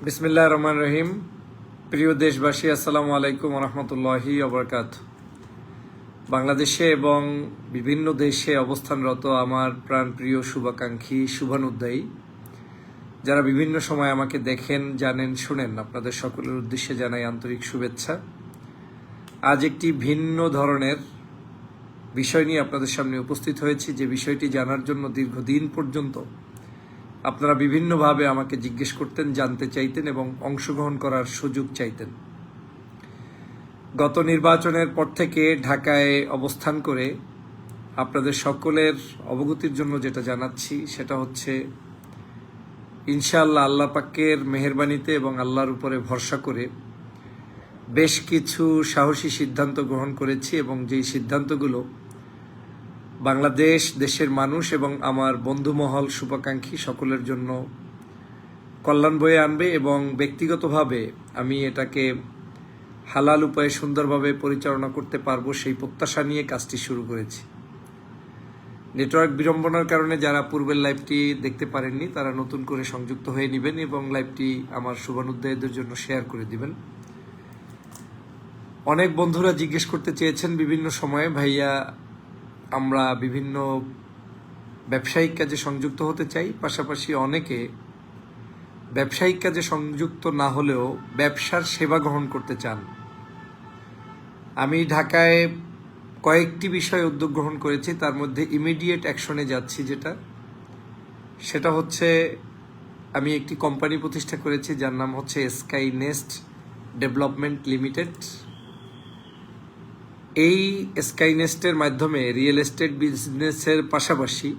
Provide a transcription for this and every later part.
বিসমিল্লাহির রহমানির রহিম। প্রিয় দেশবাসী, আসসালামু আলাইকুম ওয়া রাহমাতুল্লাহি ওয়া বারাকাতুহু। বাংলাদেশে এবং বিভিন্ন দেশে অবস্থানরত আমার প্রাণপ্রিয় শুভাকাঙ্ক্ষী, শুভানুদ্দায়ী যারা বিভিন্ন সময় আমাকে দেখেন, জানেন, শুনেন, আপনাদের সকলের উদ্দেশ্যে জানাই আন্তরিক শুভেচ্ছা। আজ একটি ভিন্ন ধরনের বিষয় নিয়ে আপনাদের সামনে উপস্থিত হয়েছি, যে বিষয়টি জানার জন্য দীর্ঘদিন পর্যন্ত আপনারা বিভিন্নভাবে আমাকে জিজ্ঞেস করতেন, জানতে চাইতেন এবং অংশগ্রহণ করার সুযোগ চাইতেন। গত নির্বাচনের পর থেকে ঢাকায় অবস্থান করে আপনাদের সকলের অবগতির জন্য যেটা জানাচ্ছি সেটা হচ্ছে, ইনশাআল্লাহ আল্লাহ পাকের মেহেরবানিতে এবং আল্লাহর উপরে ভরসা করে বেশ কিছু সাহসী সিদ্ধান্ত গ্রহণ করেছি, এবং যেই সিদ্ধান্তগুলো বাংলাদেশ, দেশের মানুষ এবং আমার বন্ধুমহল, শুভাকাঙ্ক্ষী সকলের জন্য কল্যাণ বয়ে আনবে, এবং ব্যক্তিগতভাবে আমি এটাকে হালাল উপায়ে সুন্দরভাবে পরিচালনা করতে পারবো সেই প্রত্যাশা নিয়ে কাজটি শুরু করেছি। নেটওয়ার্ক বিড়ম্বনার কারণে যারা পূর্বের লাইভটি দেখতে পারেননি তারা নতুন করে সংযুক্ত হয়ে নেবেন এবং লাইভটি আমার শুভানুদ্দায়ীদের জন্য শেয়ার করে দিবেন। অনেক বন্ধুরা জিজ্ঞেস করতে চেয়েছেন বিভিন্ন সময়ে, ভাইয়া আমরা বিভিন্ন ব্যবসায়িক কাজে সংযুক্ত হতে চাই, পাশাপাশি অনেকে ব্যবসায়িক কাজে সংযুক্ত না হলেও ব্যবসার সেবা গ্রহণ করতে চান। আমি ঢাকায় কয়েকটি বিষয়ে উদ্যোগ গ্রহণ করেছি, তার মধ্যে ইমিডিয়েট অ্যাকশনে যাচ্ছি। সেটা হচ্ছে, আমি একটি কোম্পানি প্রতিষ্ঠা করেছি যার নাম হচ্ছে স্কাই নেস্ট ডেভেলপমেন্ট লিমিটেড। এই স্কাই নেস্টের মাধ্যমে রিয়েল এস্টেট বিজনেসের পাশাপাশি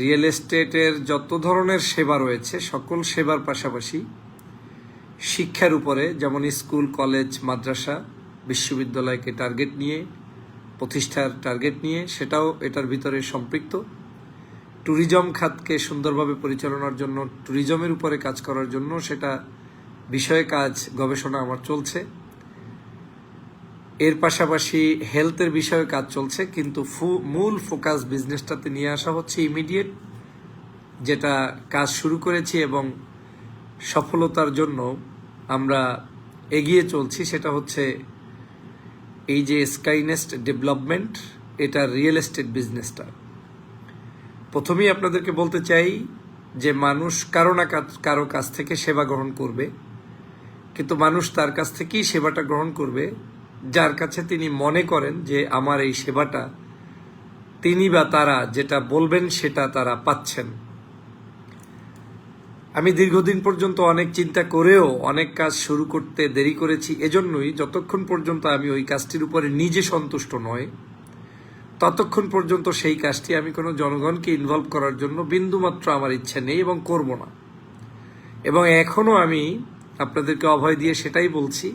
রিয়েল এস্টেটের যত ধরনের সেবা রয়েছে সকল সেবার পাশাপাশি শিক্ষার উপরে, যেমন স্কুল, কলেজ, মাদ্রাসা, বিশ্ববিদ্যালয়কে টার্গেট নিয়ে, প্রতিষ্ঠার টার্গেট নিয়ে সেটাও এটার ভিতরে সম্পৃক্ত। ট্যুরিজম খাতকে সুন্দরভাবে পরিচালনার জন্য, ট্যুরিজমের উপরে কাজ করার জন্য সেটা বিষয়ে কাজ, গবেষণা আমার চলছে। এর পাশাপাশি হেলথের বিষয়ে কাজ চলছে, কিন্তু মূল ফোকাস বিজনেসটাতে নিয়ে আসা হচ্ছে ইমিডিয়েট, যেটা কাজ শুরু করেছি এবং সফলতার জন্য আমরা এগিয়ে চলছি। সেটা হচ্ছে এই যে স্কাইনেস্ট ডেভেলপমেন্ট, এটা রিয়েল এস্টেট বিজনেসটা। প্রথমেই আপনাদেরকে বলতে চাই যে মানুষ কারো কাছ থেকে সেবা গ্রহণ করবে, কিন্তু মানুষ তার কাছ থেকেই সেবাটা গ্রহণ করবে যার কাছে তিনি মনে করেন যে আমার এই সেবাটা তিনি বা তারা যেটা বলবেন সেটা তারা পাচ্ছেন। আমি দীর্ঘদিন পর্যন্ত অনেক চিন্তা করেও অনেক কাজ শুরু করতে দেরি করেছি, এজন্যই যতক্ষণ পর্যন্ত আমি ওই কাজটির উপরে নিজে সন্তুষ্ট নয় ততক্ষণ পর্যন্ত সেই কাজটি আমি কোনো জনগণকে ইনভলভ করার জন্য বিন্দুমাত্র আমার ইচ্ছা নেই এবং করব না। এবং এখনও আমি আপনাদেরকে অভয় দিয়ে সেটাই বলছি,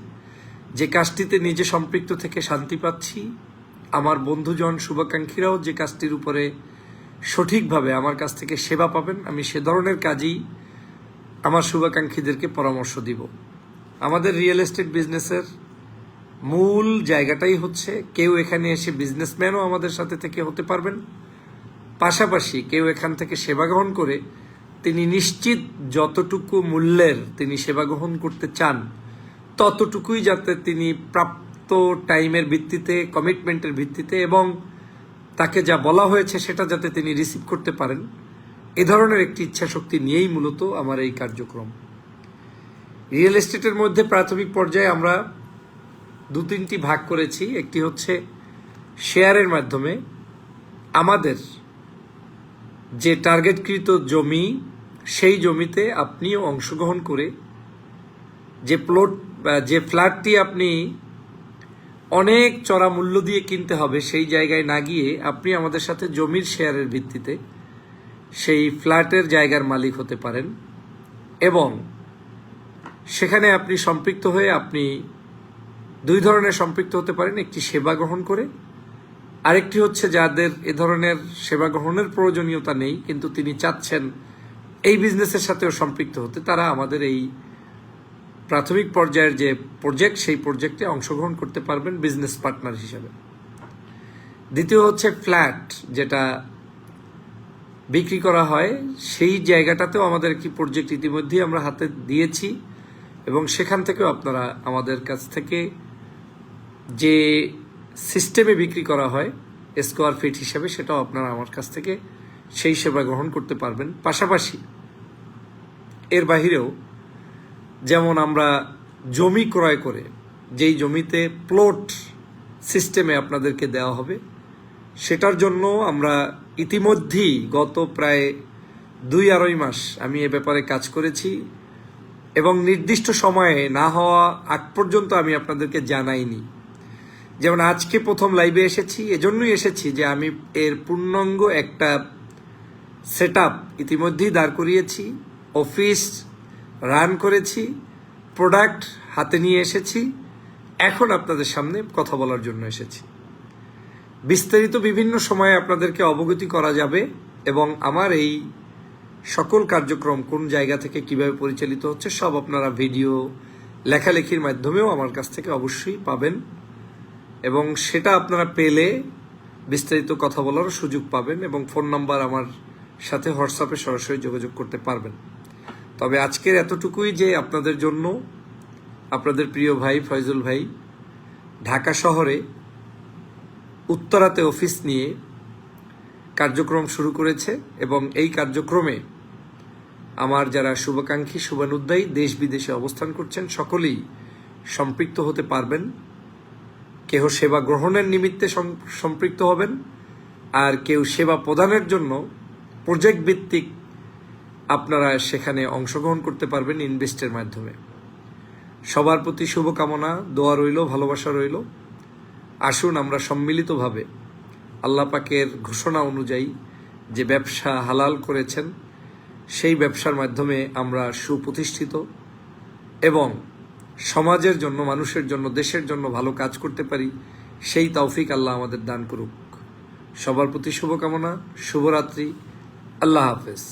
যে কাজটিতে নিজে সম্পৃক্ত থেকে শান্তি পাচ্ছি, আমার বন্ধুজন, শুভাকাঙ্ক্ষীরাও যে কাজটির উপরে সঠিকভাবে আমার কাছ থেকে সেবা পাবেন, আমি সে ধরনের কাজই আমার শুভাকাঙ্ক্ষীদেরকে পরামর্শ দিব। আমাদের রিয়েল এস্টেট বিজনেসের মূল জায়গাটাই হচ্ছে, কেউ এখানে এসে বিজনেসম্যানও আমাদের সাথে থেকে হতে পারবেন, পাশাপাশি কেউ এখান থেকে সেবা গ্রহণ করে তিনি নিশ্চিত যতটুকু মূল্যের তিনি সেবা গ্রহণ করতে চান ততটুকুই যাতে তিনি প্রাপ্ত টাইমের ভিত্তিতে, কমিটমেন্টের ভিত্তিতে এবং তাকে যা বলা হয়েছে সেটা যাতে তিনি রিসিভ করতে পারেন, এ ধরনের একটি ইচ্ছাশক্তি নিয়েই মূলত আমার এই কার্যক্রম। রিয়েল এস্টেটের মধ্যে প্রাথমিক পর্যায়ে আমরা 2-3টি ভাগ করেছি। একটি হচ্ছে শেয়ারের মাধ্যমে আমাদের যে টার্গেটকৃত জমি, সেই জমিতে আপনিও অংশগ্রহণ করে যে ফ্ল্যাটটি আপনি অনেক চড়া মূল্য দিয়ে কিনতে হবে সেই জায়গায় না গিয়ে আপনি আমাদের সাথে জমির শেয়ারের ভিত্তিতে সেই ফ্ল্যাটের জায়গার মালিক হতে পারেন, এবং সেখানে আপনি সম্পৃক্ত হয়ে আপনি 2 ধরনের সম্পৃক্ত হতে পারেন। একটি সেবা গ্রহণ করে, আরেকটি হচ্ছে যাদের এ ধরনের সেবা গ্রহণের প্রয়োজনীয়তা নেই কিন্তু তিনি চাচ্ছেন এই বিজনেসের সাথেও সম্পৃক্ত হতে, তারা আমাদের এই প্রাথমিক পর্যায়ের যে প্রজেক্ট, সেই প্রজেক্টে অংশগ্রহণ করতে পারবেন বিজনেস পার্টনার হিসেবে। দ্বিতীয় হচ্ছে ফ্ল্যাট, যেটা বিক্রি করা হয়, সেই জায়গাটাতেও আমাদের একটি প্রজেক্ট ইতিমধ্যেই আমরা হাতে দিয়েছি এবং সেখান থেকেও আপনারা আমাদের কাছ থেকে যে সিস্টেমে বিক্রি করা হয় স্কোয়ার ফিট হিসাবে, সেটাও আপনারা আমার কাছ থেকে সেই সেবা গ্রহণ করতে পারবেন। পাশাপাশি এর বাহিরেও যেমন আমরা জমি ক্রয় করে যেই জমিতে প্লট সিস্টেমে আপনাদেরকে দেওয়া হবে, সেটার জন্য আমরা ইতিমধ্যেই গত প্রায় 2-2.5 মাস আমি এ ব্যাপারে কাজ করেছি এবং নির্দিষ্ট সময়ে না হওয়া আগ পর্যন্ত আমি আপনাদেরকে জানাইনি। যেমন আজকে প্রথম লাইভে এসেছি, এজন্যই এসেছি যে আমি এর পূর্ণাঙ্গ একটা সেটআপ ইতিমধ্যেই দাঁড় করিয়েছি, অফিস রান করেছি, প্রোডাক্ট হাতে নিয়ে এসেছি, এখন আপনাদের সামনে কথা বলার জন্য এসেছি। বিস্তারিত বিভিন্ন সময়ে আপনাদেরকে অবগতি করা যাবে এবং আমার এই সকল কার্যক্রম কোন জায়গা থেকে কিভাবে পরিচালিত হচ্ছে সব আপনারা ভিডিও লেখালেখির মাধ্যমেও আমার কাছ থেকে অবশ্যই পাবেন এবং সেটা আপনারা পেলে বিস্তারিত কথা বলারও সুযোগ পাবেন এবং ফোন নাম্বার আমার সাথে হোয়াটসঅ্যাপে সরাসরি যোগাযোগ করতে পারবেন। তবে আজকের এতটুকুই যে আপনাদের জন্য আপনাদের প্রিয় ভাই ফয়জুল ভাই ঢাকা শহরে উত্তরাতে অফিস নিয়ে কার্যক্রম শুরু করেছে এবং এই কার্যক্রমে আমার যারা শুভাকাঙ্ক্ষী শুভানুদ্দায়ী দেশ বিদেশে অবস্থান করছেন সকলেই সম্পৃক্ত হতে পারবেন। কেউ সেবা গ্রহণের নিমিত্তে সম্পৃক্ত হবেন আর কেউ সেবা প্রদানের জন্য প্রজেক্ট ভিত্তিক আপনারা সেখানে অংশগ্রহণ করতে পারবেন ইনভেস্টের মাধ্যমে। সবার প্রতি শুভকামনা, দোয়া রইল, ভালোবাসা রইল। আসুন আমরা সম্মিলিতভাবে আল্লাহ পাকের ঘোষণা অনুযায়ী যে ব্যবসা হালাল করেছেন সেই ব্যবসার মাধ্যমে আমরা সুপ্রতিষ্ঠিত এবং সমাজের জন্য, মানুষের জন্য, দেশের জন্য ভালো কাজ করতে পারি, সেই তৌফিক আল্লাহ আমাদের দান করুক। সবার প্রতি শুভকামনা, শুভরাত্রি, আল্লাহ হাফেজ।